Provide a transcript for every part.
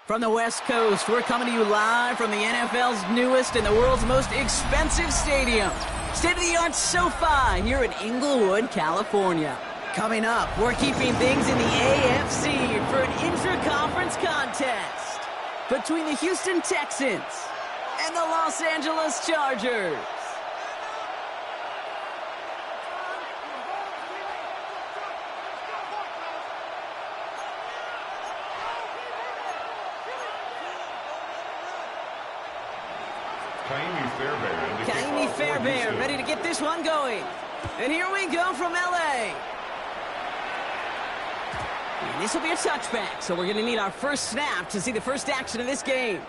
From the West Coast, we're coming to you live from the NFL's newest and the world's most expensive stadium. State-of-the-art SoFi here in Inglewood, California. Coming up, we're keeping things in the AFC for an intra-conference contest between the Houston Texans and the Los Angeles Chargers. Kaimi Fairbairn ready to get this one going. And here we go from L.A. And this will be a touchback, so we're going to need our first snap to see the first action of this game.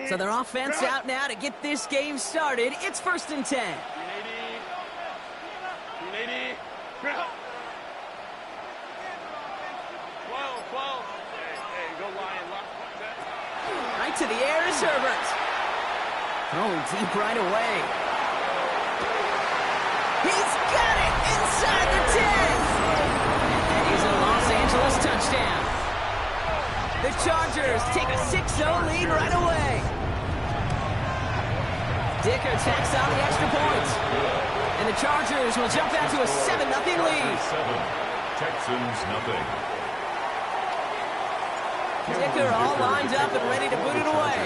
So their offense out now to get this game started. It's 1st and 10. 380. Hey, go Lion. Right to the air is Herbert. Throwing deep right away. He's got it inside the 10. And he's a Los Angeles touchdown. The Chargers take a 6-0 lead right away. Dicker tacks on the extra point. And the Chargers will jump out to a 7-0 lead. Texans nothing. Dicker all lined up and ready to boot it away.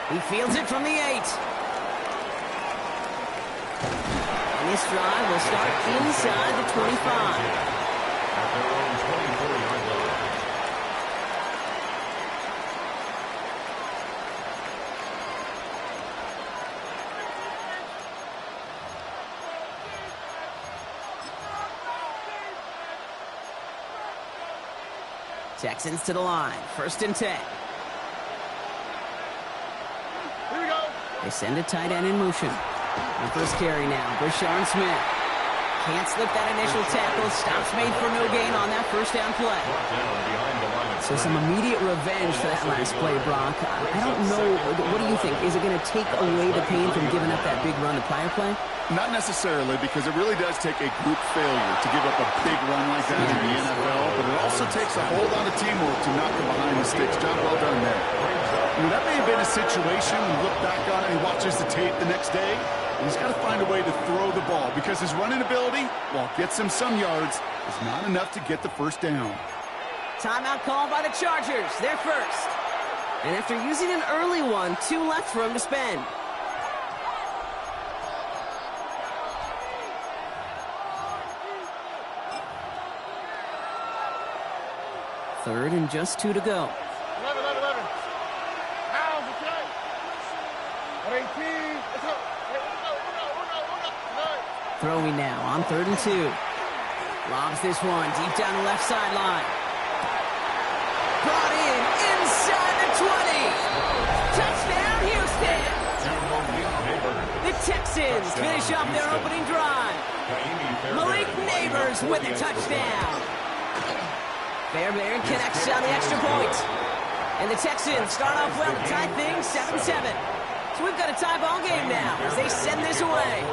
He fields it from the 8. And this drive will start inside the 25. At their own 24-yard line. Texans to the line. 1st and 10. Here we go. They send a tight end in motion. The first carry now. Brashard Smith. Can't slip that initial tackle. Stops made for no gain on that first down play. So some immediate revenge for that last play, Brock. I don't know. What do you think? Is it going to take away the pain from giving up that big run the prior play? Not necessarily, because it really does take a group failure to give up a big run like that in the NFL, but it also takes a whole lot of teamwork to knock him behind the sticks. Job well done there. That may have been a situation when you look back on it and he watches the tape the next day. He's got to find a way to throw the ball because his running ability, while it gets him some yards, is not enough to get the first down. Timeout called by the Chargers. They're first. And after using an early one, 2 left for him to spend. Third and just 2 to go. 11. How's the play? 18. Let's go. Throwing now on 3rd and 2. Lobs this one deep down the left sideline. Brought in inside the 20. Touchdown, Houston. The Texans finish up their opening drive. Malik Neighbors with the touchdown. Fairbairn connects on the extra point. And the Texans start off well to tie things 7-7. So we've got a tie ball game now as they send this away.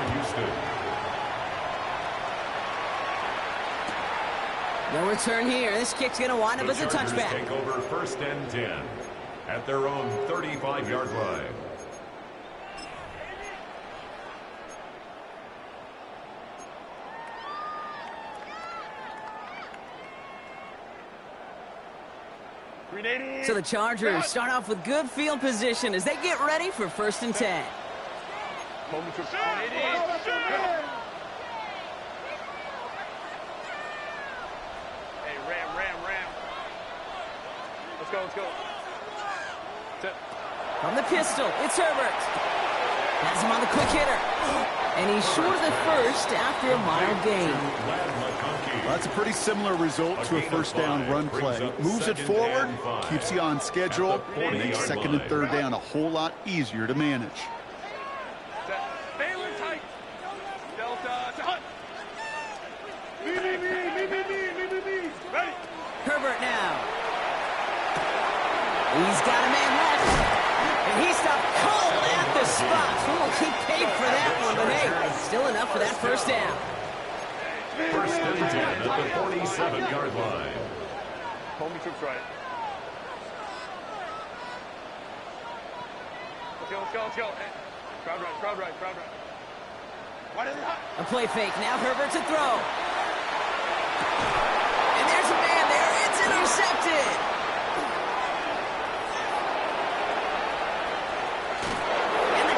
No return here. This kick's going to wind up as a touchback. Take over 1st and 10 at their own 35-yard line. So the Chargers start off with good field position as they get ready for 1st and 10. Let's go. From the pistol, it's Herbert. Has him on the quick hitter. And he's short of the first after a mild gain. Well, that's a pretty similar result to a first down run play. Moves it forward, keeps you on schedule, and makes 2nd and 3rd down a whole lot easier to manage. Herbert now. He's got a man left. And he stopped cold at the spot. Ooh, he paid for that one, but hey, still enough for that 1st down. 1st and 10 at the 47-yard line. Homie troops right. Let's go. Hey. Crowd right. Why did it hot? A play fake. Now Herbert to throw. And there's a man there. It's intercepted.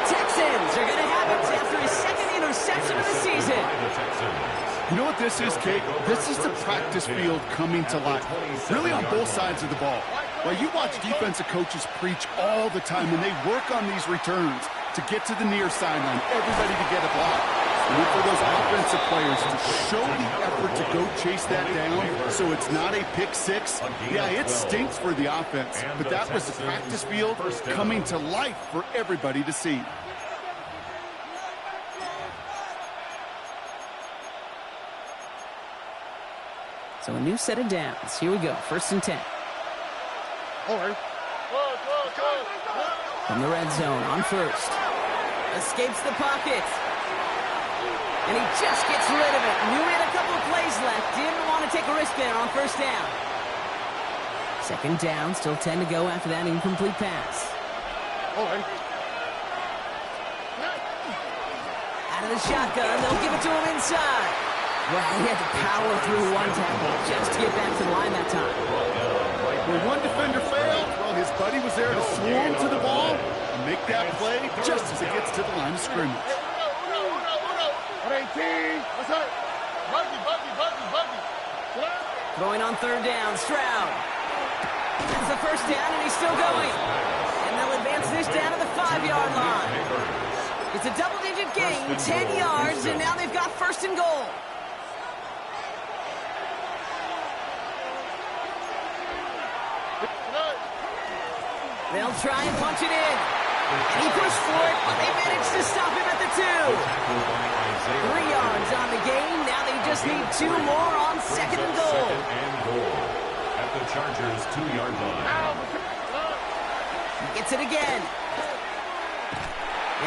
Texans are going to have it after his 2nd interception of the season. You know what this is, Kate? This is the practice field coming to life, really on both sides of the ball. Well, you watch defensive coaches preach all the time when they work on these returns to get to the near sideline, everybody to get a block. And for those offensive players to show the effort to go chase that down so it's not a pick six, yeah, it stinks for the offense. But that was the practice field coming to life for everybody to see. So a new set of downs. Here we go. 1st and 10. All right. From the red zone on 1st. Escapes the pocket. And he just gets rid of it. Knew he had a couple of plays left. Didn't want to take a risk there on 1st down. 2nd down. Still 10 to go after that incomplete pass. All right. Out of the shotgun. They'll give it to him inside. Well, he had to power through one tackle just to get back to the line that time. When one defender failed, well, his buddy was there to swarm to the ball and make that play just as it gets to the line of scrimmage. 18. What's up? Buggy. Going on 3rd down, Stroud. That's the 1st down, and he's still going. And they'll advance this down to the 5-yard line. It's a double-digit gain, 10 yards, and now they've got 1st and goal. They'll try and punch it in. And he pushed for it, but they managed to stop him at the 2. 3 yards on the gain. Now they just need 2 more on 2nd and goal. At the Chargers' 2-yard line. He gets it again.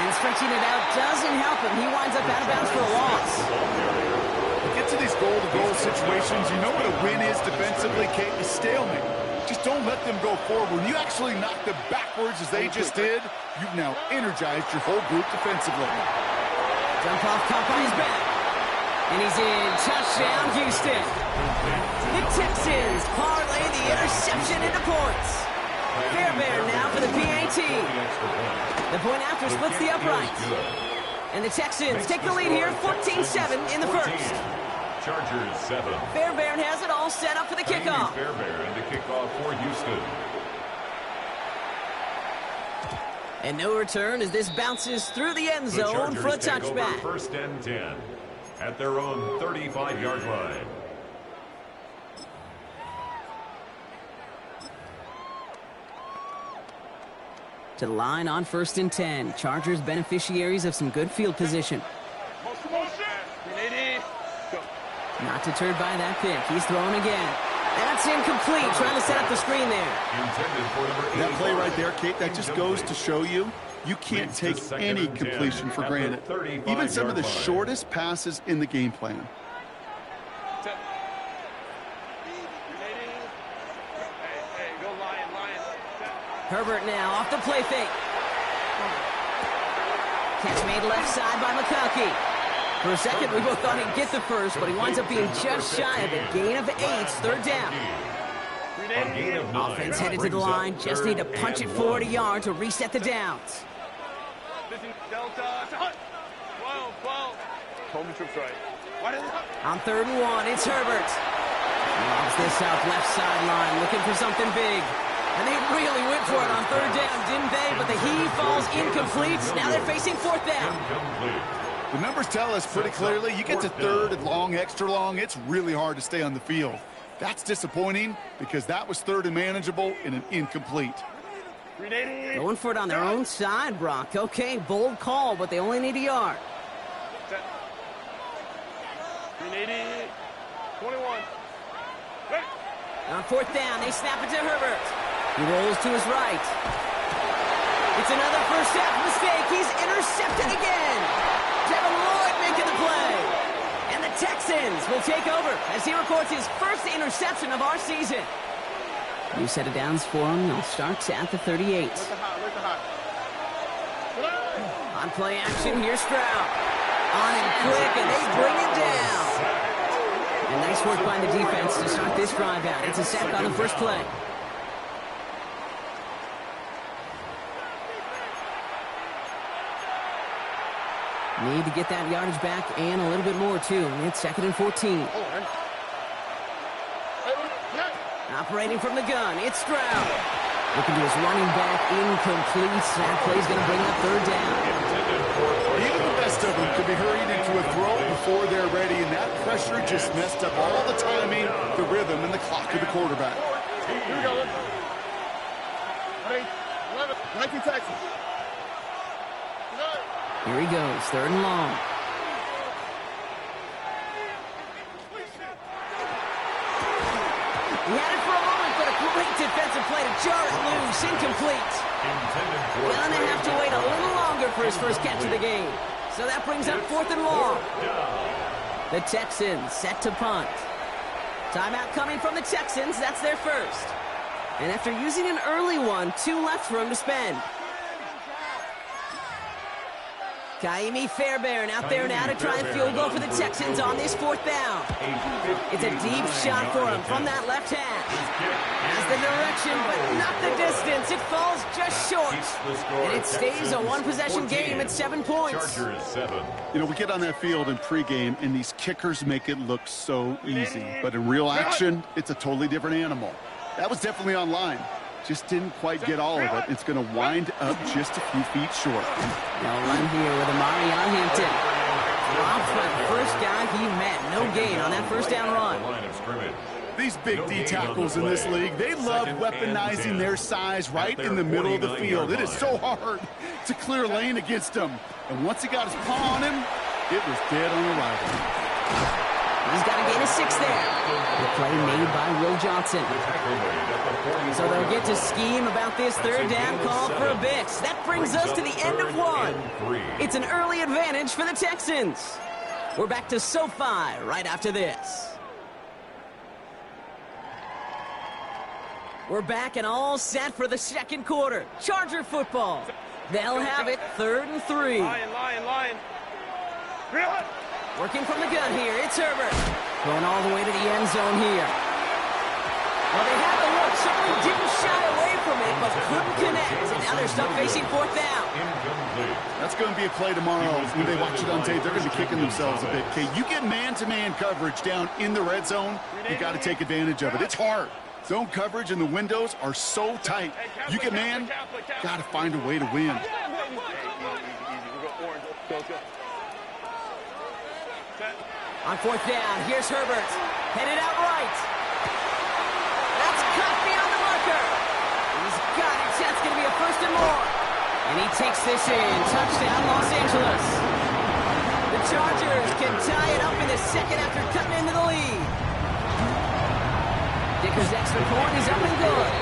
And stretching it out doesn't help him. He winds up out of bounds for a loss. Get to these goal-to-goal situations. You know what a win is defensively, Kate? A stalemate. Just don't let them go forward. When you actually knock them backwards as they just did, you've now energized your whole group defensively. Jump off, caught on his back. And he's in. Touchdown, Houston. The Texans parlay the interception into points. Fairbairn now for the PAT. The point after splits the upright. And the Texans take the lead here, 14-7 in the 1st. Chargers 7. Fairbairn has it all set up for the kickoff. Fairbairn, the kickoff for Houston. And no return as this bounces through the end zone for a touchback. 1st and 10 at their own 35-yard line. To the line on 1st and 10. Chargers beneficiaries of some good field position. Not deterred by that pick. He's throwing again. That's incomplete. Trying to set up the screen there. That play right there, Kate, that just goes to show you can't take any completion for granted. Even some of the shortest passes in the game plan. Herbert now off the play fake. Catch made left side by McConkey. For a second, we both thought he'd get the first, but he winds up being just shy of a gain of 8, 3rd down. A gain of 9. Offense headed to the line. Just need to punch it forward a yard to reset the downs. Delta. 12. Hold the trips right. On 3rd and 1, it's Herbert. Lobs this out left sideline, looking for something big. And they really went for it on 3rd down, didn't they? But the heave falls incomplete. Now they're facing 4th down. The numbers tell us pretty clearly, you get to 3rd and long, extra long, it's really hard to stay on the field. That's disappointing because that was 3rd and manageable and an incomplete. Going for it on their own side, Brock. Okay, bold call, but they only need a yard. 21. On 4th down, they snap it to Herbert. He rolls to his right. It's another first half mistake. He's intercepted again. Devin Lloyd making the play. And the Texans will take over as he records his first interception of our season. New set of downs for him. They'll start at the 38. On play action, here's Stroud. On and quick, and they bring it down. And nice work by the defense to start this drive out. It's a sack on the first play. Need to get that yardage back and a little bit more, too. It's 2nd and 14. Operating from the gun, it's Stroud. Looking to his running back, incomplete. That play's going to bring up 3rd down. Even the best of them could be hurried into a throw before they're ready, and that pressure just messed up all the timing, the rhythm, and the clock of the quarterback. Here we go. 19 Texans. Here he goes, 3rd and long. He had it for a moment, but a great defensive play to jar it loose, incomplete. Gonna have to wait a little longer for his first catch of the game. So that brings up 4th and long. The Texans set to punt. Timeout coming from the Texans. That's their first. And after using an early one, 2 left for him to spend. Kaimi Fairbairn out there now to try and field goal for the Texans on this 4th down. It's a deep shot for him from that left hash. Has the direction, but not the distance. It falls just short. And it stays a one-possession game at 7 points. You know, we get on that field in pregame, and these kickers make it look so easy. But in real action, it's a totally different animal. That was definitely on line. Just didn't quite get all of it. It's going to wind up just a few feet short. They'll run here with Amari on Hampton. Drops by the first guy he met. No gain on that first down run. These big D tackles in this league, they love weaponizing their size right in the middle of the field. It is so hard to clear lane against them. And once he got his paw on him, it was dead on arrival. He's got a gain of 6 there. The play made by Will Johnson. So they'll get to scheme about this 3rd down call for a bit. That brings us to the end of 1. It's an early advantage for the Texans. We're back to SoFi right after this. We're back and all set for the 2nd quarter. Charger football. They'll have it 3rd and 3. Lion. Working from the gun here, it's Herbert. Going all the way to the end zone here. Well, they had the look, certainly didn't shy away from it, but couldn't connect. And now they're stuck facing 4th down. That's going to be a play tomorrow. When they watch it on tape, they're going to be kicking themselves a bit. Okay, you get man-to-man coverage down in the red zone, you got to take advantage of it. It's hard. Zone coverage and the windows are so tight. You get man, got to find a way to win. On 4th down, here's Herbert. Headed out right. That's cut beyond the marker. He's got it. That's going to be a 1st and more. And he takes this in. Touchdown, Los Angeles. The Chargers can tie it up in the 2nd after cutting into the lead. Dicker's extra point is up and good.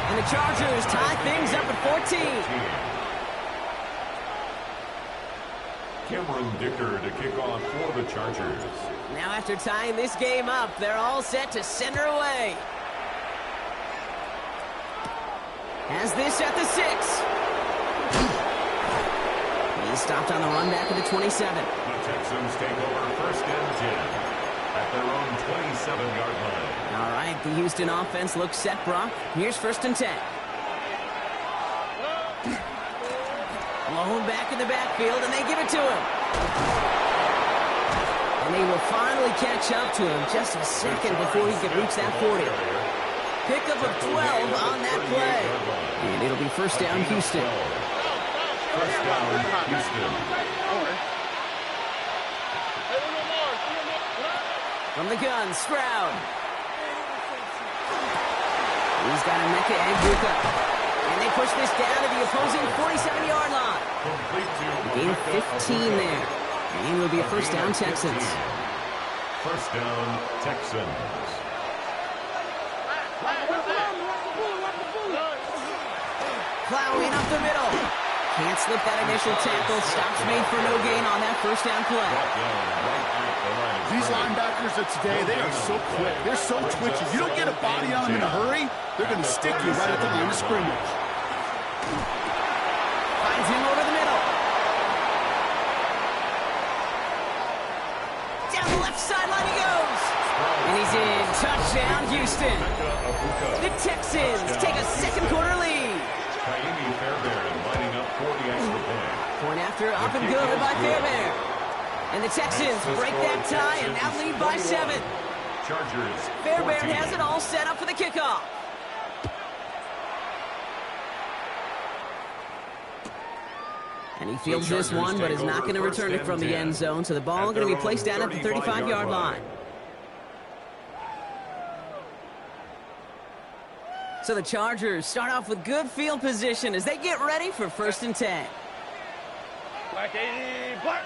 And the Chargers tie things up at 14. Cameron Dicker to kick off for the Chargers. Now after tying this game up, they're all set to send her away. Has this at the 6. He's stopped on the run back at the 27. The Texans take over 1st and 10. at their own 27-yard line. All right, the Houston offense looks set, Brock. Here's 1st and 10. Blown back in the backfield, and they give it to him. And they will finally catch up to him just a second before he could reach that 40. Pickup of 12 on that play. And it'll be 1st down, Houston. 1st down, Houston. From the gun, Stroud. He's got a Mecca and Buka. And they push this down to the opposing 47-yard line. Gain of 15 there. And will be a 1st down, Texans. 1st down, Texans. Plowing up the middle. Can't slip that initial tackle. Stops made for no gain on that 1st down play. These linebackers of today, they are so quick. They're so twitchy. You don't get a body on them in a hurry, they're going to stick you right at the line of scrimmage. Finds him over the middle. Down the left sideline he goes. And he's in. Touchdown, Houston. The Texans take a 2nd quarter lead. Point after up and good by Fairbairn. And the Texans break that tie and now lead by 7. Fairbairn has it all set up for the kickoff. And he fields this one, but is not going to return it from the end zone. So the ball going to be placed down at the 35-yard line. So the Chargers start off with good field position as they get ready for 1st and 10. Black 80, black.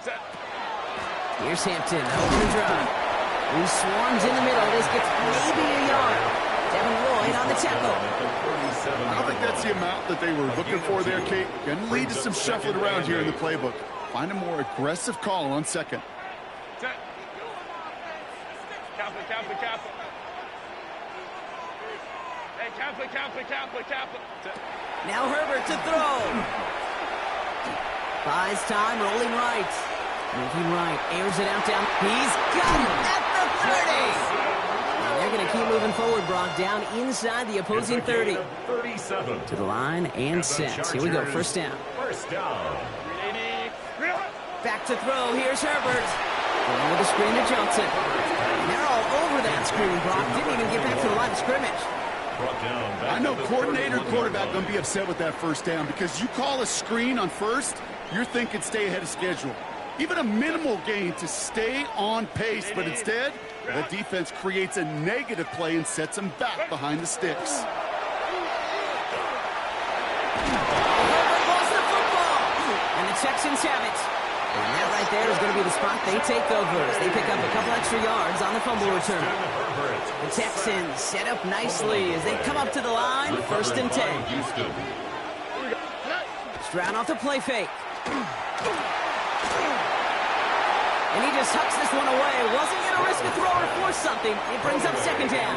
Set. Here's Hampton, open the drive. He swarms in the middle. This gets maybe a yard. Devin Lloyd on the tackle. I don't think that's the amount that they were looking for there, Kate. Going to lead to some shuffling around here in the playbook. Find a more aggressive call on 2nd. Set. Kappa. Hey, Kappa. Now Herbert to throw. Buys time, rolling right. Moving right, airs it out down. He's got it at the 30. And they're going to keep moving forward, Brock, down inside the opposing 30. 37. To the line and set. Here we go, 1st down. 1st down. Back to throw, here's Herbert. Going with a screen to Johnson. And they're all over that screen, Brock. Didn't even get back to the line of scrimmage. I know coordinator and quarterback going to be upset with that 1st down because you call a screen on 1st, you're thinking stay ahead of schedule. Even a minimal gain to stay on pace, but instead, the defense creates a negative play and sets them back behind the sticks. Herbert lost the football. And the Texans have it. And that right there is going to be the spot they take over as they pick up a couple extra yards on the fumble return. The Texans set up nicely as they come up to the line, 1st and 10. Stroud off the play fake. And he just hucks this one away. Wasn't going to risk a throw or force something. It brings up 2nd down.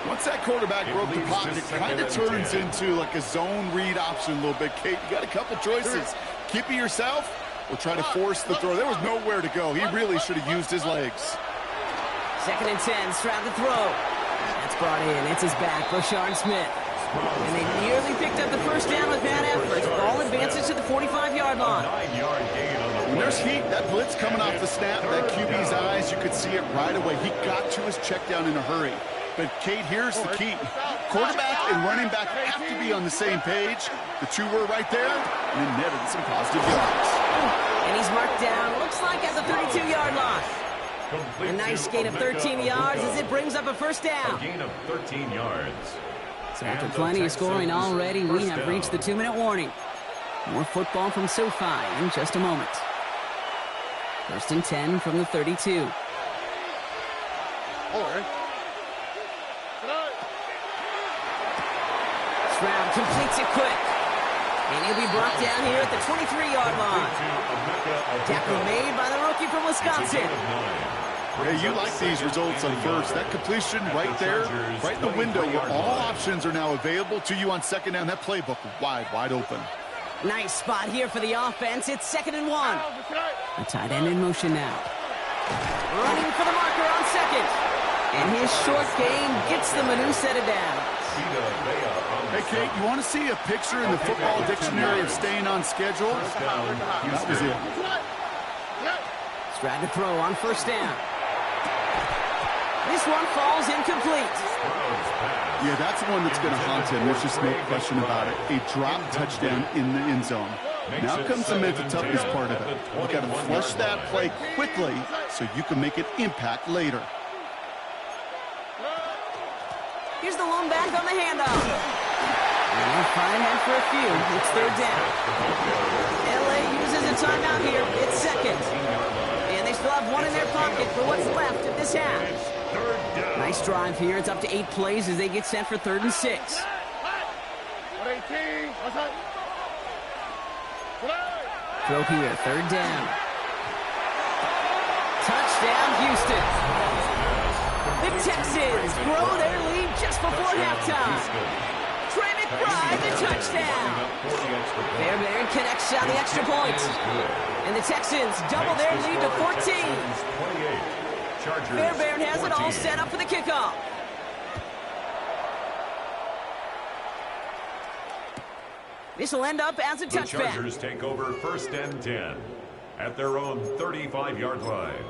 Once that quarterback broke the pocket, it kind of turns into like a zone read option a little bit. Kate, you got a couple choices. Keep it yourself or try to force the throw. There was nowhere to go. He really should have used his legs. 2nd and 10, Stroud to throw. That's brought in. It's his back, Rashard Smith. And they nearly picked up the 1st down with that effort. Ball advances to the 45-yard line. When there's heat, that blitz coming off the snap, that QB's eyes, you could see it right away. He got to his check down in a hurry. But, Kate, here's the key. Quarterback and running back have to be on the same page. The two were right there, and it netted some positive yards. And he's marked down, looks like at the 32-yard line. A nice gain of 13 yards as it brings up a 1st down. A gain of 13 yards. So after plenty of scoring already, we have reached the 2-minute warning. More football from SoFi in just a moment. 1st and 10 from the 32. Stroud completes it quick. And he'll be brought down here at the 23-yard line. Tackle made by the rookie from Wisconsin. Yeah, you like these results on 1st. That completion right there, right in the window where all options are now available to you on 2nd down. That playbook wide open. Nice spot here for the offense. It's 2nd and 1. The tight end in motion now. Running for the marker on 2nd. And his short game gets them a new set of downs. Hey, Kate, you want to see a picture in the football dictionary of staying on schedule? That was it. Stride to throw on 1st down. This one falls incomplete. Yeah, that's the one that's going to haunt him. There's just no question about it. A drop touchdown in the end zone. Now comes the mental toughness part of it. You got to flush that play quickly so you can make an impact later. Here's the lone back on the handoff. And they'll find that for a few. It's 3rd down. LA uses a timeout here. It's 2nd. And they still have one in their pocket for what's left of this half. Nice drive here. It's up to 8 plays as they get set for 3rd and 6. Throw here, 3rd down. Touchdown, Houston. The Texans grow their lead just before halftime. Trey McBride, the touchdown. Fairbairn connects on the extra point. And the Texans double their lead to 14. Fairbairn has it all set up for the kickoff. This will end up as a touchback. The Chargers take over 1st and 10 at their own 35-yard line.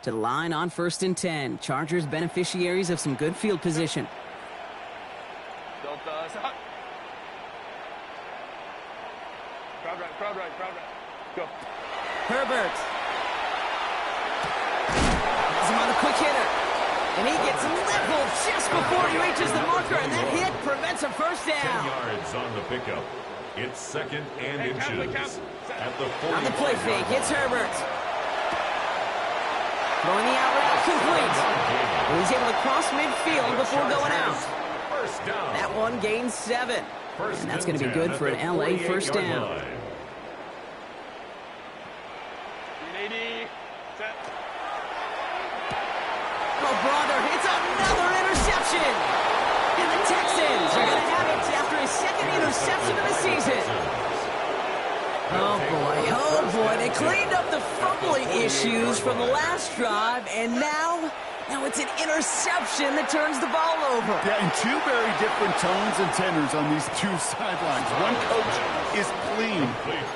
To the line on 1st and 10. Chargers beneficiaries of some good field position. Crowd right. Go. Herbert. Has him on the quick hitter. And he gets leveled just before he reaches the marker, and that hit prevents a 1st 10 down. yards on the pickup. It's 2nd and inches. At the 40. On the play fake, it's Herbert. Throwing the out route complete. And he's able to cross midfield before going out. 1st down. That one gains 7. And that's going to be good for an LA 1st down. Oh, brother, it's another interception. And the Texans are going to have it after his 2nd interception of the season. Oh, boy. They cleaned up the fumbling issues from the last drive, and now it's an interception that turns the ball over. Yeah, and 2 very different tones and tenors on these 2 sidelines. One coach is pleading,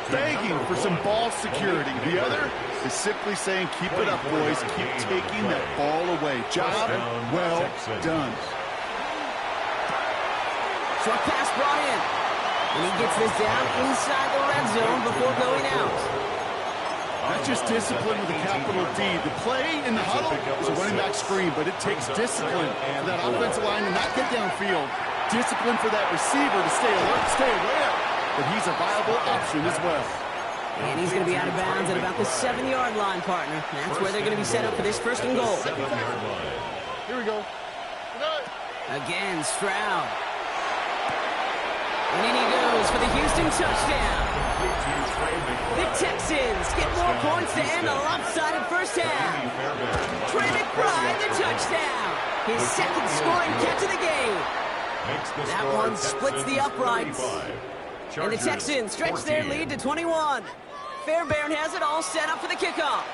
begging for some ball security. The other is simply saying, keep it up, boys. Keep taking that ball away. Job well done. Short pass brought in. And he gets this down inside the red zone before going out. That's just discipline with a capital D. The play in the huddle is a running back screen, but it takes discipline for that offensive line to not get downfield. Discipline for that receiver to stay alert, stay aware. But he's a viable option as well. And he's going to be out of bounds at about the 7-yard line, partner. That's where they're going to be set up for this 1st and goal. Here we go. Again, Stroud. And in he goes for the Houston touchdown. The Texans get more points to end a lopsided 1st half. Trey McBride, the touchdown. His 2nd scoring catch of the game. That one splits the uprights. And the Texans stretch their lead to 21. Fairbairn has it all set up for the kickoff.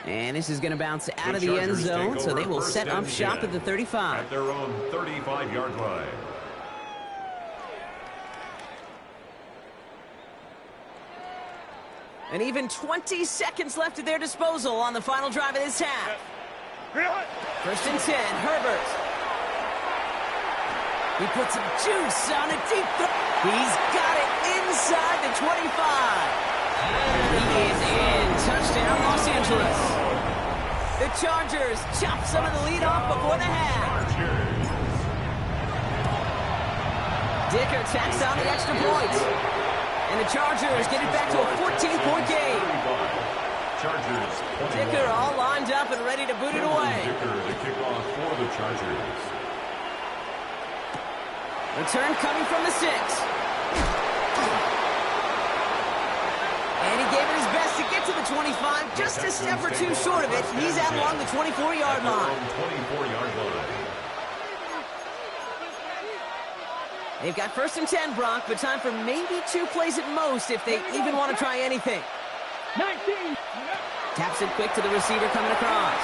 And this is going to bounce out of the end zone, so they will set up shop at the 35. At their own 35-yard line. And even 20 seconds left at their disposal on the final drive of this half. 1st and 10, Herbert. He puts some juice on a deep throw. He's got it inside the 25. He is in. Touchdown, Los Angeles. The Chargers chop some of the lead off before the half. Dicker tacks on the extra point. And the Chargers get it back to a 14-point game. Dicker all lined up and ready to boot it away. Dicker to kick off for the Chargers. Return coming from the 6. And he gave it his best 25, just a step or two short of it. He's out along the 24-yard line. 24-yard line. They've got 1st and 10, Brock, but time for maybe 2 plays at most if they even want to try anything. 19. Taps it quick to the receiver coming across.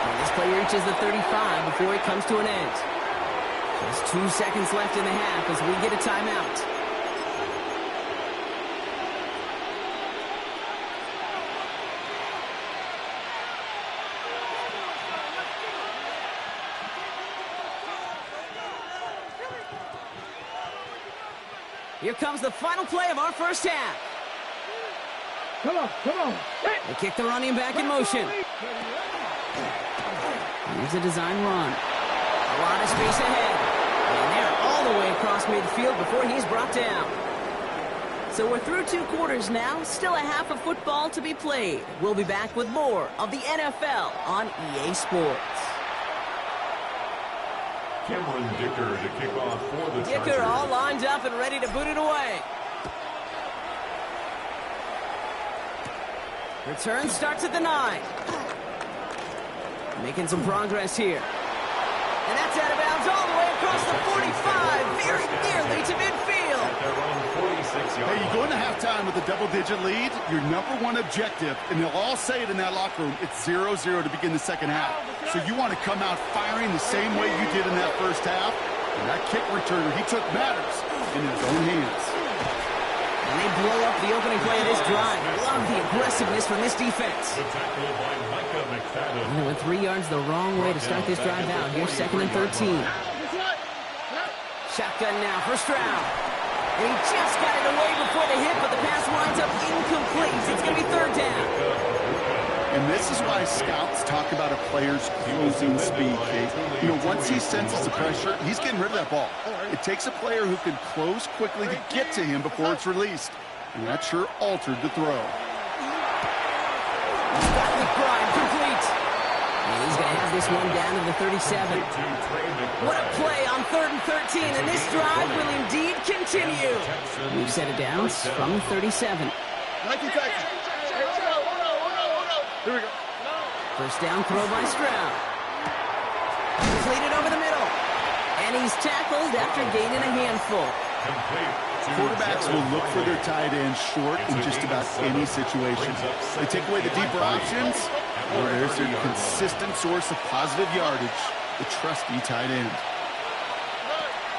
And this play reaches the 35 before it comes to an end. Just 2 seconds left in the half as we get a timeout. Here comes the final play of our first half. Come on. They kick the running back in motion. Here's a design run. A lot of space ahead. And they're all the way across midfield before he's brought down. So we're through 2 quarters now. Still a half of football to be played. We'll be back with more of the NFL on EA Sports. Cameron Dicker to kick off for the Chargers. Dicker all lined up and ready to boot it away. Return starts at the 9. Making some progress here. And that's out of bounds all the way across the 45, very nearly to midfield. At their own 46-yard Hey, you line. go into halftime with a double-digit lead, your #1 objective, and they'll all say it in that locker room, it's 0-0 to begin the second half. So you want to come out firing the same way you did in that first half. And that kick returner, he took matters in his own hands. And they blow up the opening play of this drive. Love the aggressiveness from this defense. The tackle by Micah McFadden. And they went 3 yards the wrong way to start this drive out. Here's 2nd and 13. Shotgun now for Stroud. And he just got it away before the hit, but the pass winds up incomplete. It's going to be 3rd down. And this is why scouts talk about a player's closing speed, Kate. You know, once he senses the pressure, he's getting rid of that ball. It takes a player who can close quickly to get to him before it's released. And that sure altered the throw. Back with Grimes, complete. And he's going to have this one down to the 37. What a play on 3rd and 13, and this drive will indeed continue. We've set it down from the 37. Here we go. 1st down throw by Stroud. Completed over the middle. And he's tackled after gaining a handful. Quarterbacks will look for their tight end short in just about any situation. They take away the deeper options, or there's their consistent source of positive yardage, the trusty tight end.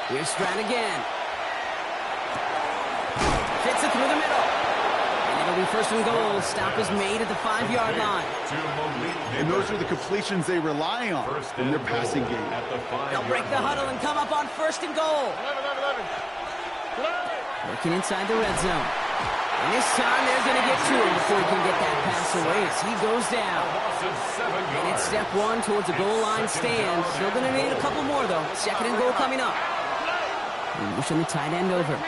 Here's Stroud again. Fits it through the middle. And it'll be 1st and goal. Stop is made at the 5-yard line. And those are the completions they rely on in their passing game. They'll break the huddle and come up on 1st and goal. 11. Working inside the red zone. And this time they're going to get to him before he can get that pass away as he goes down. And it's step 1 towards a goal line stand. Still going to need a couple more, though. 2nd and goal coming up. And pushing the tight end over.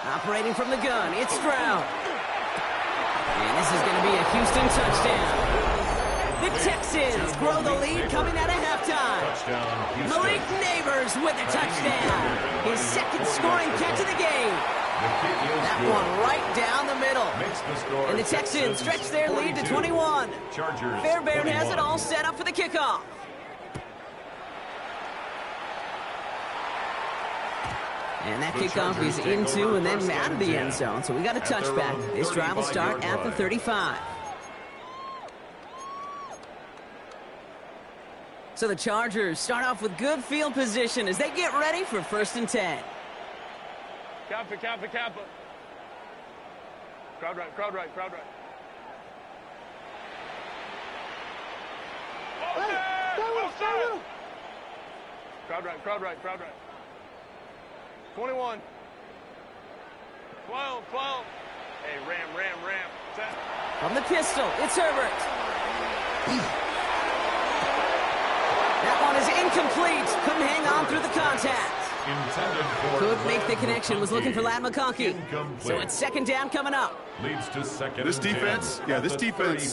Operating from the gun, it's Stroud. And this is going to be a Houston touchdown. The Texans grow the lead coming out of halftime. Malik Neighbors with a touchdown. His 2nd scoring catch of the game. That one right down the middle. And the Texans stretch their lead to 21. Fairbairn has it all set up for the kickoff. And that kickoff is into and then out of the end zone. So we got a touchback. This drive will start at the 35. So the Chargers start off with good field position as they get ready for 1st and 10. Kappa. Crowd right. Offside! Crowd right. 21. 12. Hey, ram. Set. From the pistol, it's Herbert. That one is incomplete. Couldn't hang on through the contact. Could make the connection. Was looking for Ladd McConkey. So it's 2nd down coming up. Leads to 2nd. This defense,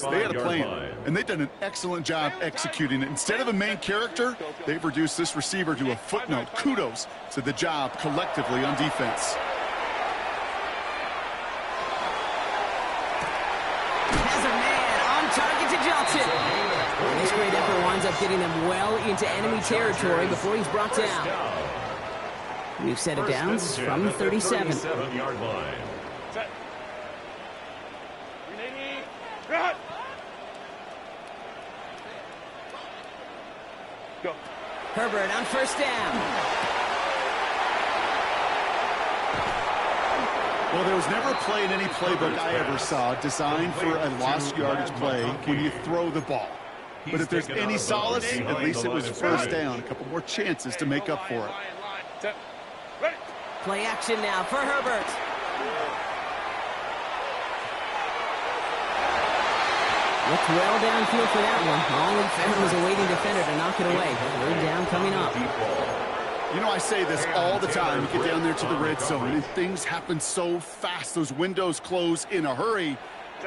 they had a plan. And they've done an excellent job executing it. Instead of a main character, they've reduced this receiver to a footnote. Kudos to the job collectively on defense. And this great effort winds up getting them well into enemy territory before he's brought down. We've set it downs from the 37. 37-yard line. Set. 380. Run. Go. Herbert on first down. Well, there was never a play in any playbook I ever saw designed for a lost yardage play when you throw the ball. But if there's any solace, at least it was first down. A couple more chances to make up for it. Set. Ready. Play action now for Herbert. Looked well downfield for that one. All in favor was a waiting defender to knock it away. Third down coming up. You know, I say this all the time. You get down there to the red zone, and things happen so fast. Those windows close in a hurry.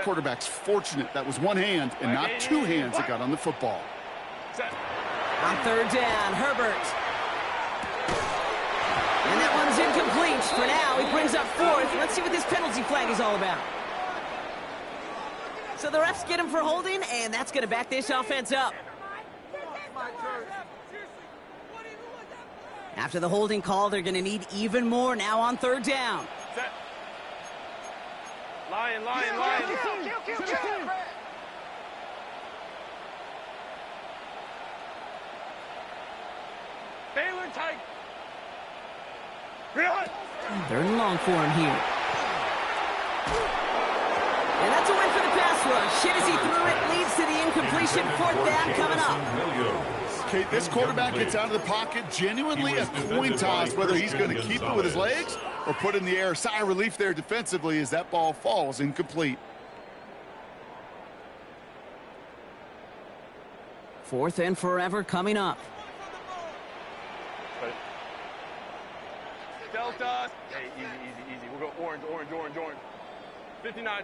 Quarterback's fortunate that was one hand and not two hands that got on the football. Set. On third down, Herbert. And that one's incomplete. For now, he brings up fourth. Let's see what this penalty flag is all about. So the refs get him for holding, and that's going to back this offense up. After the holding call, they're going to need even more now on third down. Set. Lion. Baylor tight. Run. Third and long for him here. And that's a win for the pass rush. Hit as he threw it, leads to the incompletion. Fourth down coming up. Okay, this quarterback gets out of the pocket, genuinely a coin toss whether he's going to keep it with his legs or put it in the air. Sigh of relief there defensively as that ball falls incomplete. Fourth and forever coming up. Delta. Hey, easy. We'll go orange. 59.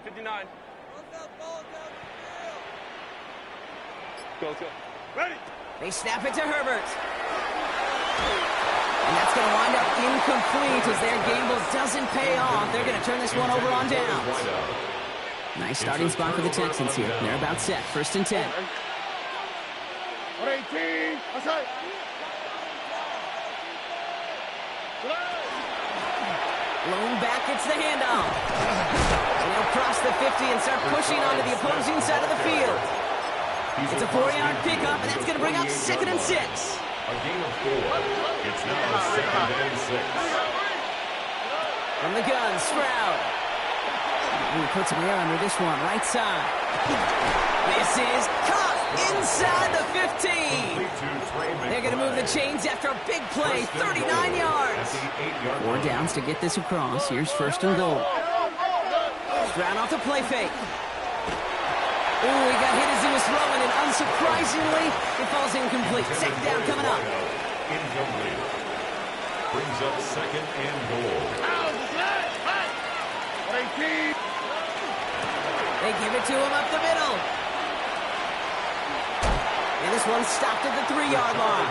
Let's go. Ready. They snap it to Herbert. And that's going to wind up incomplete as their gamble doesn't pay off. They're going to turn this one over on downs. Nice starting spot for the Texans here. They're about set. First and 10. 118. Outside. Blown back, it's the handoff. And they'll cross the 50 and start pushing onto the opposing side of the field. It's a 4-yard pickup, and that's going to bring up 2nd and 6. A gain of 4. It's now 2nd and 6. From the gun, Stroud. He puts some air under this one, right side. This is caught inside the 15. They're going to move the chains after a big play, 39 yards. 4 downs to get this across. Here's first and goal. Stroud off the play fake. Ooh, he got hit as he was throwing, and unsurprisingly, it falls incomplete. 2nd down coming up. Incomplete. Brings up 2nd and goal. They give it to him up the middle. And this one stopped at the 3-yard line.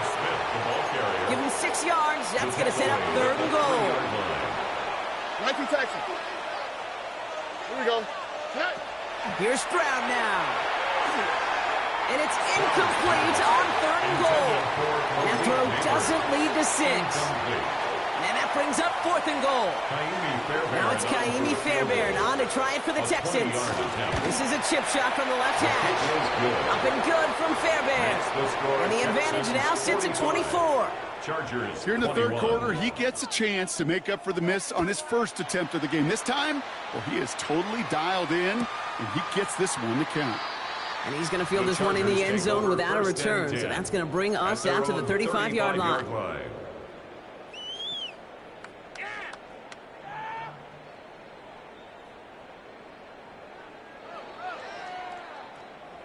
Give him 6 yards. That's going to set up 3rd and goal. 19 Texans. Here we go. Here's Stroud now. And it's incomplete on 3rd and goal. That throw doesn't lead to 6. And that brings up 4th and goal. Now it's Kaimi Fairbairn on to try it for the Texans. This is a chip shot from the left hash. Up and good from Fairbairn. And the advantage now sits at 24. Here in the 3rd quarter, he gets a chance to make up for the miss on his first attempt of the game. This time, well, he is totally dialed in, and he gets this one to count. And he's going to field this one in the end zone without a return. So that's going to bring us out to the 35-yard line.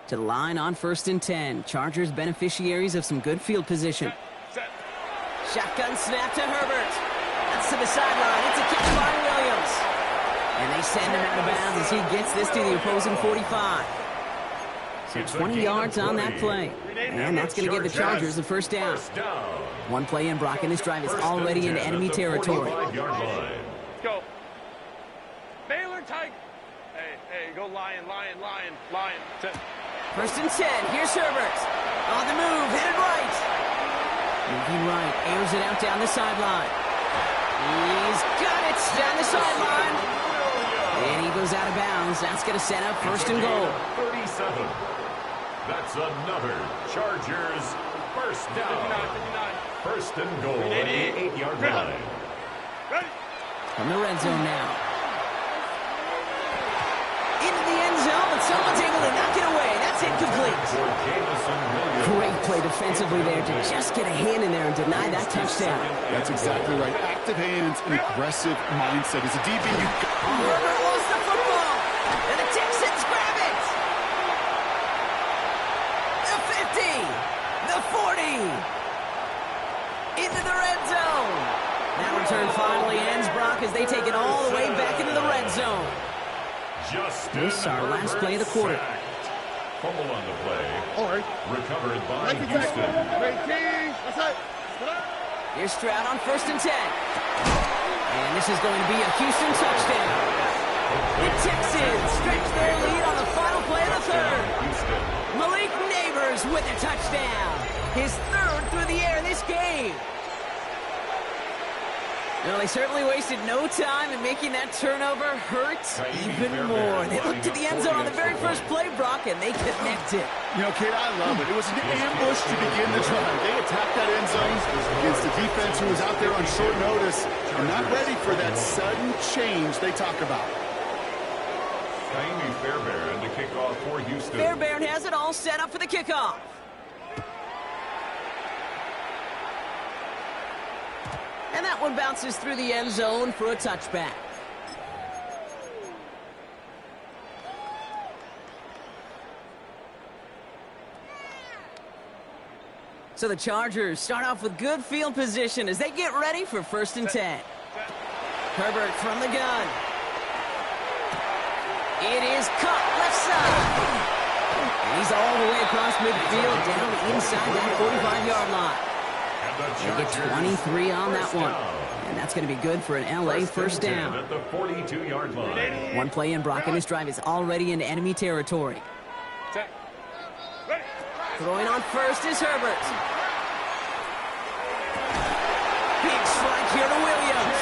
To the line on 1st and 10. Chargers beneficiaries of some good field position. Shotgun snap to Herbert. That's to the sideline. It's a catch by Williams. And they send him out of bounds as he gets this to the opposing 45. So 20 yards on that play. And that's going to give the Chargers a first down. One play in, Brock, and this drive is already into enemy territory. Let's go. Baylor tight. Hey, go lion. Set. First and 10. Here's Herbert. On the move, headed right. Moving right, airs it out down the sideline. He's got it down the sideline. And he goes out of bounds. That's going to set up first and goal. 37. That's another Chargers first down. First and goal at the 8-yard line. From the red zone now. Into the end zone, and someone's able to knock it away. That's incomplete. Great play defensively there to just get a hand in there and deny that touchdown. That's exactly right. Active hands and aggressive mindset. As a DB, Herbert lost the football, and the Texans grab it. The 50, the 40, into the red zone. That return finally ends, Brock, as they take it all the way back into the red zone. This is our last play of the quarter. Fumble on the play. All right. Recovered by Houston. Here's Stroud on first and 10. And this is going to be a Houston touchdown. The Texans stretch their lead on the final play of the third. Malik Neighbors with a touchdown. His third through the air this game. Well, they certainly wasted no time in making that turnover hurt even more. They looked to the end zone on the very first play, Brock, and they connected. You know, Kate, I love it. It was an ambush to begin the drive. They attacked that end zone against a defense who was out there on short notice and not ready for that sudden change they talk about. Fairbairn to kick off for Houston. Fairbairn has it all set up for the kickoff. And that one bounces through the end zone for a touchback. So the Chargers start off with good field position as they get ready for first and 10. Herbert from the gun. It is caught left side. And he's all the way across midfield down inside that 45-yard line. They get 23 on that one. And that's going to be good for an LA first down. At the 42-yard line. One play in, Brock, and his drive is already into enemy territory. Throwing on first is Herbert. Big strike here to Williams.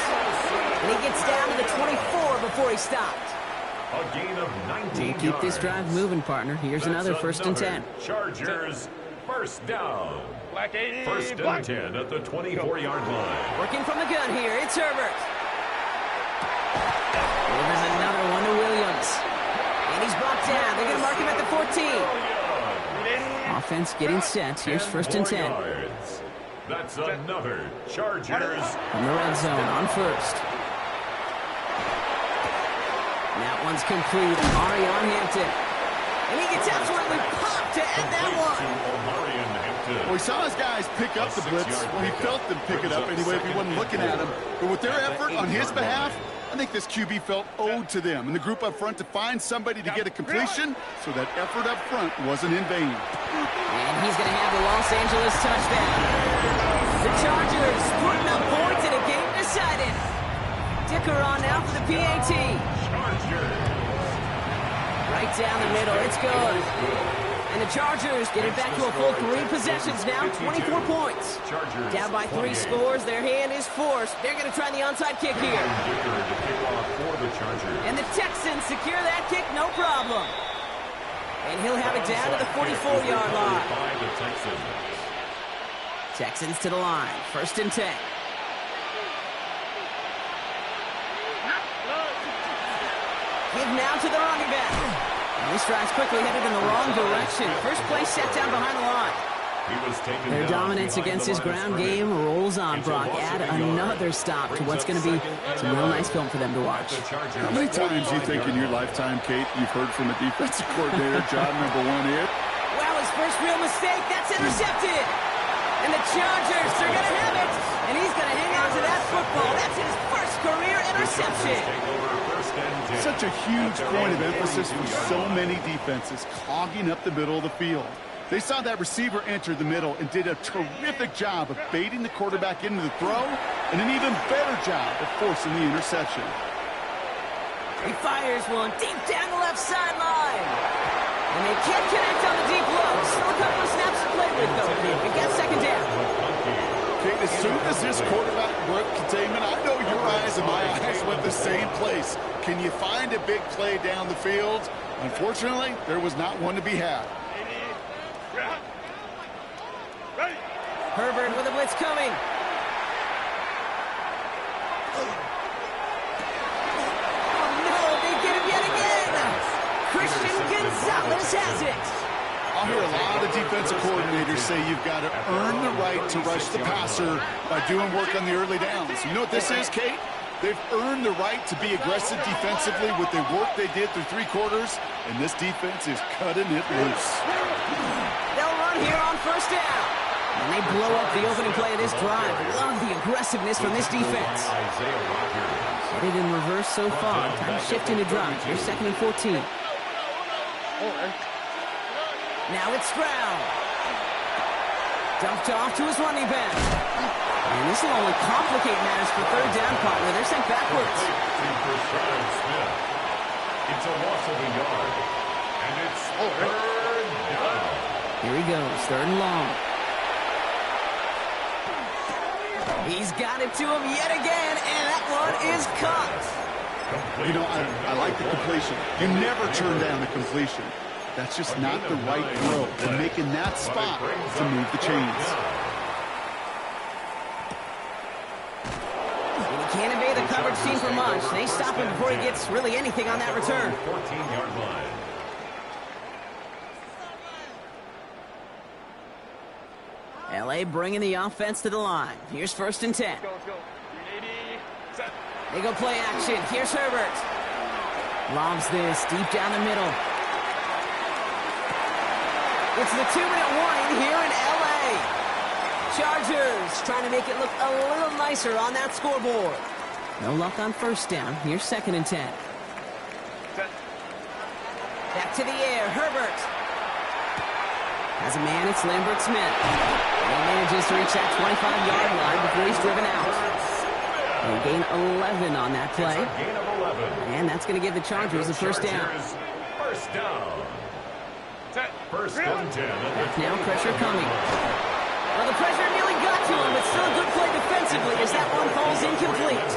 And he gets down to the 24 before he stopped. A gain of 19 Keep this drive moving, partner. Here's another first and 10. Chargers first down. First and 10 at the 24-yard line. Working from the gun here, it's Herbert. And there's another one to Williams. And he's brought down. They're going to mark him at the 14. Offense getting set. Here's first and 10. Yards. That's another Chargers. From the red zone on first. And that one's complete. Amari on Hampton. And he gets absolutely popped to end that one. Well, he saw his guys pick up the blitz. Well, he felt them pick it up anyway if he wasn't looking at him. But with their effort on his behalf, I think this QB felt owed to them and the group up front to find somebody to get a completion, so that effort up front wasn't in vain. And he's going to have the Los Angeles touchdown. The Chargers putting up points in a game decided. Dicker on now for the PAT. Right down the middle, it's good. And the Chargers get it back to a full 3 possessions now, 24 points. Down by 3 scores, their hand is forced. They're going to try the onside kick here. And the Texans secure that kick, no problem. And he'll have it down to the 44-yard line. Texans to the line, first and 10. Give now to the running back. And this drive's quickly headed in the wrong direction. First play set down behind the line. Their dominance against his ground game rolls on, Brock. Add another stop to what's going to be some real nice film for them to watch. How many times do you think in your lifetime, Kate, you've heard from a defensive coordinator, job number 1 hit? Well, his first real mistake, that's intercepted. And the Chargers, they're going to have it. And he's going to hang on to that football. That's his first career interception. Such a huge point of emphasis for so many defenses, clogging up the middle of the field. They saw that receiver enter the middle and did a terrific job of baiting the quarterback into the throw, and an even better job of forcing the interception. He fires one deep down the left sideline. And they can't connect on the deep low. Still a couple of snaps to play with, though. They get second down. Okay, as soon as this quarterback broke containment, I know your eyes and my eyes went the same place. Can you find a big play down the field? Unfortunately, there was not one to be had. Herbert with a blitz coming. Oh, no, they get him yet again. Christian Gonzalez has it. I'll hear a lot of defensive coordinators say you've got to earn the right to rush the passer by doing work on the early downs. You know what this is, Kate? They've earned the right to be aggressive defensively with the work they did through 3 quarters, and this defense is cutting it loose. They'll run here on first down. And they blow up the opening play of this drive. Love the aggressiveness from this defense. Headed in reverse so far. Time to shift into drive. Here's 2nd and 14. Now it's Stroud. Dumped off to his running back. And this will only complicate matters for third down partner. They're sent backwards. It's a loss of a yard. And it's third down. Here he goes, 3rd and long. He's got it to him yet again, and that one is caught. You know, I like the completion. You never turn down a completion. That's just not the right throw. They're making that spot to move the chains. And he can't evade the coverage team for much. They stop him before he gets really anything on that return. 14-yard line. L.A. bringing the offense to the line. Here's 1st and 10. Let's go. 380. Set. They go play action. Here's Herbert. Lobs this deep down the middle. It's the 2-minute warning here in L.A. Chargers trying to make it look a little nicer on that scoreboard. No luck on first down. Here's 2nd and 10. Set. Back to the air. Herbert. As a man, it's Lambert Smith. And he manages to reach that 25-yard line before he's driven out. They gain 11 on that play. Gain of 11. And that's going to give the Chargers a first down. First down. Set. First and 10. Now pressure coming. Well, the pressure nearly got to him, but still a good play defensively as that one falls incomplete.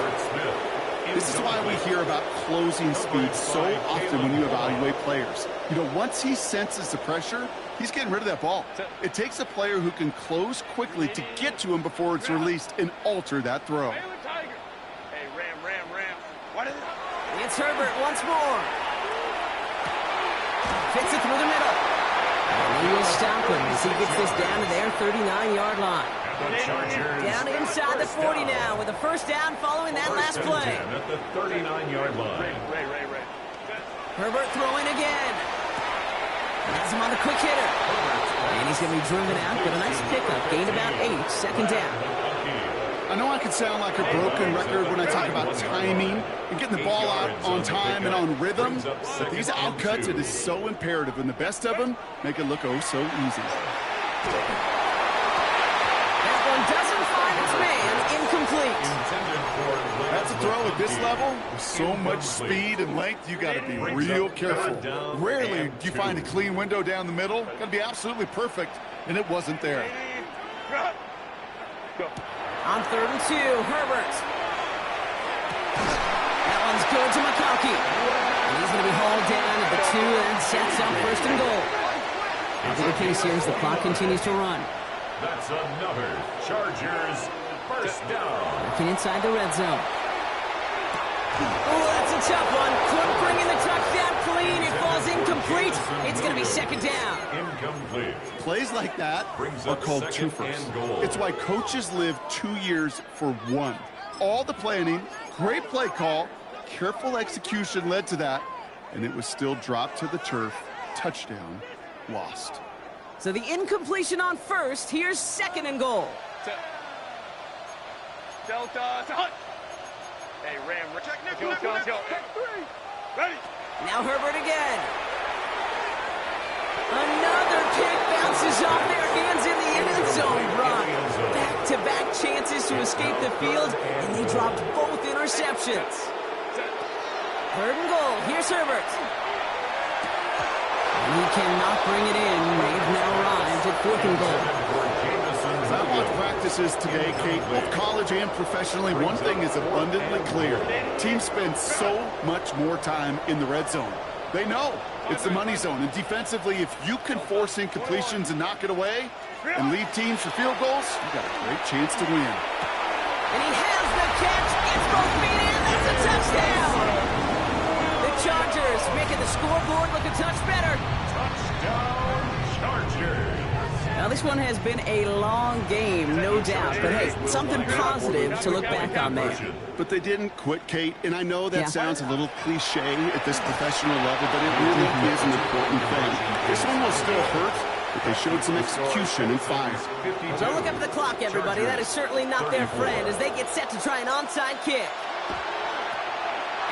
This is why we hear about closing speed so often when you evaluate players. You know, once he senses the pressure, he's getting rid of that ball. It takes a player who can close quickly to get to him before it's released and alter that throw. Hey, Ram. What is it? It's Herbert once more. Fits it through the middle. And he will stop him as he gets this down to their 39-yard line. Down inside the 40 now with a first down following that last play. At the 39-yard line. Ray. Herbert throwing again. Has him on the quick hitter. And he's going to be driven out, but a nice pickup. Gained about 8, 2nd down. I know I can sound like a broken record when I talk about timing and getting the ball out on time and on rhythm, but these outcuts, it is so imperative, and the best of them make it look oh so easy. That one doesn't find its man. Incomplete. That's a throw at this level with so much speed and length, you got to be real careful. Rarely do you find a clean window down the middle. Got to be absolutely perfect, and it wasn't there. Go. On 3rd and 2, Herbert. That one's good to McConkey. And he's going to be hauled down at the 2 and sets up 1st and goal. After the case here as the clock continues to run. That's another Chargers first down. Looking inside the red zone. Oh, that's a tough one. Couldn't bring in the touchdown clean. It falls incomplete. It's going to be 2nd down. Incomplete. Plays like that are called twofers. It's why coaches live 2 years for one. All the planning, great play call, careful execution led to that, and it was still dropped to the turf. Touchdown, lost. So the incompletion on first. Here's 2nd and goal. Delta. Hey, Ram. Check. Let's go. Ready. Now Herbert again. Another kick bounces off their hands in the end zone, Brock. Back-to-back chances to escape the field, and they dropped both interceptions. 3rd and goal. Here's Herbert. And he cannot bring it in. They've now arrived at 4th and goal. I watch practices today, Kate, both college and professionally. One thing is abundantly clear. Teams spend so much more time in the red zone. They know it's the money zone. And defensively, if you can force incompletions and knock it away and lead teams for field goals, you got a great chance to win. And he has the catch. It's both feet in. That's a touchdown. The Chargers making the scoreboard look a touch better. Touchdown, Chargers. Now, this one has been a long game, no doubt. But, hey, something positive to look back on there. But they didn't quit, Kate, and I know that sounds a little cliche at this professional level, but it really is an important thing. This one will still hurt, but they showed some execution and fire. Don't look up at the clock, everybody. That is certainly not their friend as they get set to try an onside kick.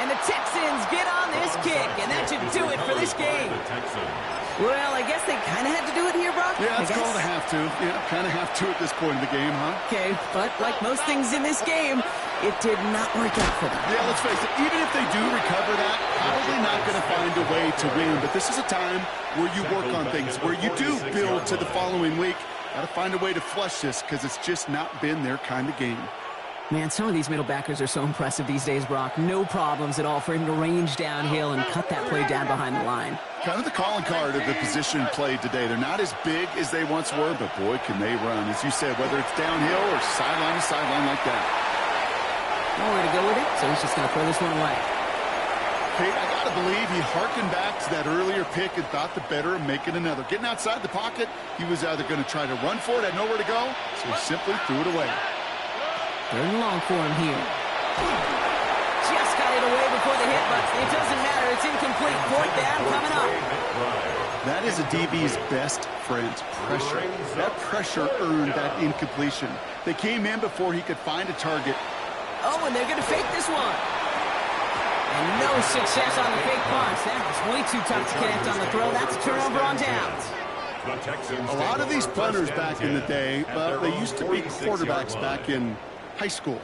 And the Texans get on this kick, and that should do it for this game. Well, I guess they kind of had to do it here, Brock. Yeah, it's called a have to. Yeah, kind of have to at this point in the game, huh? Okay, but like most things in this game, it did not work out for them. Yeah, let's face it, even if they do recover that, probably not going to find a way to win. But this is a time where you work on things, where you do build to the following week. Got to find a way to flush this because it's just not been their kind of game. Man, some of these middle backers are so impressive these days, Brock. No problems at all for him to range downhill and cut that play down behind the line. Kind of the calling card of the position played today. They're not as big as they once were, but boy, can they run. As you said, whether it's downhill or sideline to sideline like that. Nowhere to go with it, so he's just going to throw this one away. Kate, I got to believe he harkened back to that earlier pick and thought the better of making another. Getting outside the pocket, he was either going to try to run for it, had nowhere to go, so he simply threw it away. 3rd and long for him here. Just got it away before the hit, but it doesn't matter. It's incomplete. 4th down coming up. That is a DB's best friend, pressure. That pressure earned that incompletion. They came in before he could find a target. Oh, and they're going to fake this one. And no success on the fake punch. That was way too tough to connect on the throw. That's a turnover on downs. A lot of these punters back in the day, they used to be quarterbacks back in high school.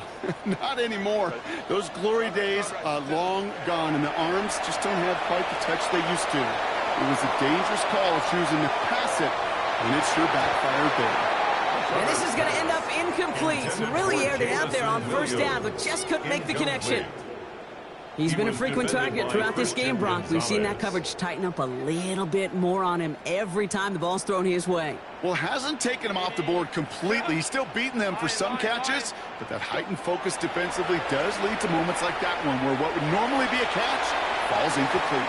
Not anymore. Those glory days are long gone, and the arms just don't have quite the touch they used to. It was a dangerous call choosing to pass it, and it sure backfired there. And this is going to end up incomplete. He really aired it out there on 1st down, but just couldn't make the connection. He's been a frequent target throughout this game, Brock. We've seen that coverage tighten up a little bit more on him every time the ball's thrown his way. Well, hasn't taken him off the board completely. He's still beating them for some catches, but that heightened focus defensively does lead to moments like that one where what would normally be a catch falls incomplete.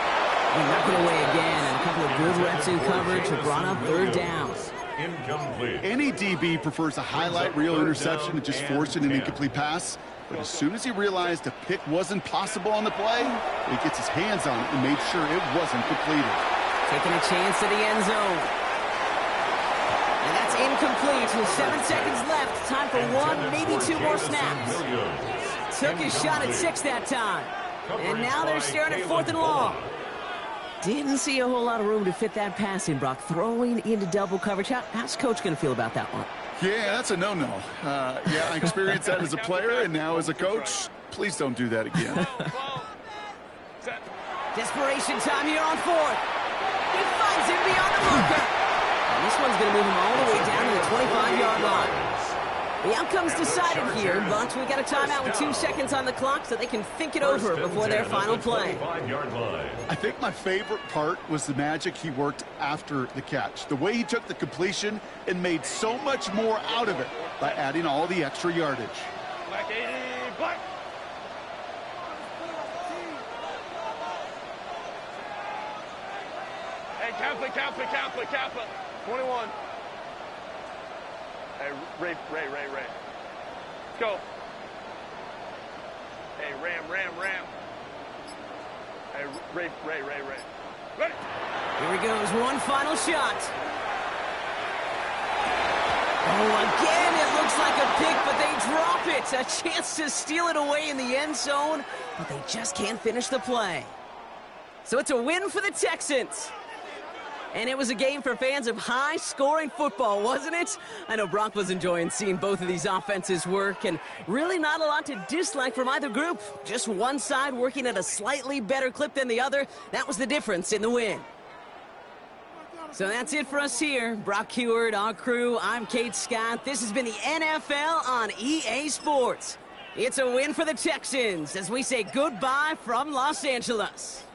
He knocked it away again, and a couple of good reps in coverage have brought up 3rd down. Incomplete. Any DB prefers a highlight reel interception to just forcing an incomplete pass. But as soon as he realized a pick wasn't possible on the play, he gets his hands on it and made sure it wasn't completed. Taking a chance to the end zone. And that's incomplete with 7 seconds left. Time for 1, maybe 2 more snaps. Took his shot at 6 that time. And now they're staring at 4th and long. Didn't see a whole lot of room to fit that pass in, Brock. Throwing into double coverage. How's Coach going to feel about that one? Yeah, that's a no-no. Yeah, I experienced that as a player and now as a coach. Please don't do that again. Desperation time here on 4th. He finds him beyond the marker. And this one's going to move him all the way down to the 25-yard line. The outcome's decided here, but we got a timeout with 2 seconds on the clock so they can think it over before their final play. I think my favorite part was the magic he worked after the catch. The way he took the completion and made so much more out of it by adding all the extra yardage. Black 80, black. Hey, Kappa. 21. Hey, Ray. Let's go. Hey, Ram. Hey, Ray. Ready? Here he goes, one final shot. Oh, again, it looks like a pick, but they drop it. A chance to steal it away in the end zone, but they just can't finish the play. So it's a win for the Texans. And it was a game for fans of high-scoring football, wasn't it? I know Brock was enjoying seeing both of these offenses work, and really not a lot to dislike from either group. Just one side working at a slightly better clip than the other. That was the difference in the win. So that's it for us here. Brock Heward, our crew, I'm Kate Scott. This has been the NFL on EA Sports. It's a win for the Texans as we say goodbye from Los Angeles.